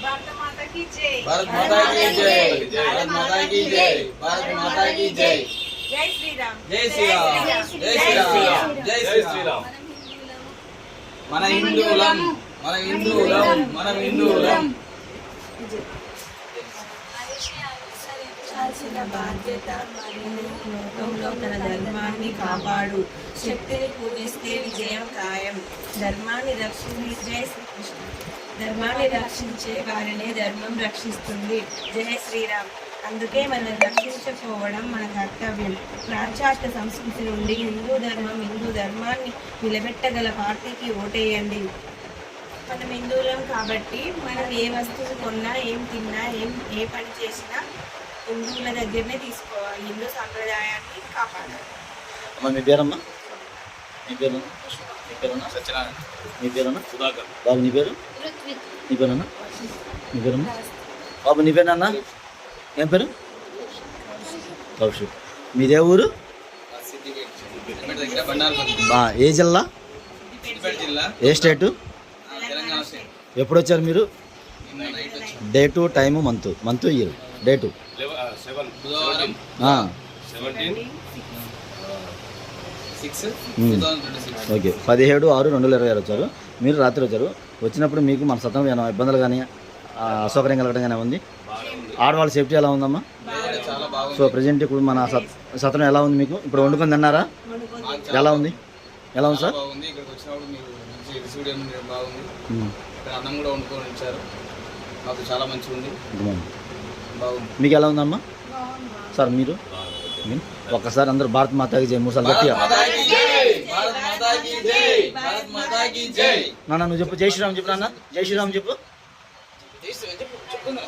भारत माता की जय। भारत माता की जय। भारत माता की जय। भारत माता की जय। जय श्री राम। जय श्री राम। जय श्री राम। जय श्री राम। మన హిందువులం మన హిందువులం మన హిందువులం అనుసరించాల్సిన బాధ్యత మరియు లోకంలో తన ధర్మాన్ని కాపాడు. శక్తిని పూజిస్తే విజయం ఖాయం. ధర్మాన్ని రక్షించే శ్రీకృష్ణ. ధర్మాన్ని రక్షించే వారినే ధర్మం రక్షిస్తుంది. జయ శ్రీరామ్. అందుకే మనం రక్షించుకోవడం మన కర్తవ్యం. పాశ్చాత్య సంస్కృతి నుండి హిందూ ధర్మాన్ని నిలబెట్టగల పార్టీకి ఓటేయండి. మనం హిందువులం కాబట్టి మనం ఏ వస్తువు కొన్నా, ఏం తిన్నా, ఏ పని చేసినా హిందువుల దగ్గరనే తీసుకోవాలి. హిందూ సాంప్రదాయాన్ని కాపాడాలి. మీ పేరమ్మా? మీ పేరు? మీ పేరున్నా? సత్యనారాయణ. మీ పేరున్నా? సుధాకర్. బాబు నీ పేరు? నీ పేరున్నా? నీ పేరమ్మా? బాబు నీ పేరున్నా? ఏం పేరు? కౌశిక్. మీదే ఊరు? దగ్గర బండారపల్లి. ఏ జిల్లా? సిద్దిపేట జిల్లా. ఏ స్టేటు? తెలంగాణ స్టేట్. ఎప్పుడు వచ్చారు మీరు? నిన్న నైట్ వచ్చాం. Date, time, month year, date. బుధవారం 17/6/2026. ఓకే. 17/6/2026 వచ్చారు. మీరు రాత్రి వచ్చారు. వచ్చినప్పుడు మీకు మన సతం ఏమైనా ఇబ్బందులు కానీ అసౌకర్యం కలగడం కానీ ఉంది? ఆడవాళ్ళ సేఫ్టీ ఎలా ఉందమ్మా? చాలా బాగుంది. సో ప్రజెంట్ ఇప్పుడు మన సత్రం ఎలా ఉంది మీకు? ఇప్పుడు వండుకొని తిన్నారా? ఎలా ఉంది? ఎలా ఉంది సార్? బాగుంది. ఇక్కడికి వచ్చినప్పుడు మీరు మంచి రిసీవ్ బాగుంది. ఇక్కడ అన్నం కూడా వండుకొని ఇచ్చారు. మాకు చాలా మంచిగా ఉంది. బాగుంది. మీకు ఎలా ఉందమ్మా? సార్ మీరు ఒక్కసారి అందరూ భారత్ మాతాకి జై 3 సార్లు గట్టిగా. నాన్న నువ్వు చెప్పు. జై శ్రీరామ్ చెప్పు. నాన్న జై శ్రీరామ్ చెప్పు. చెప్పుకుందా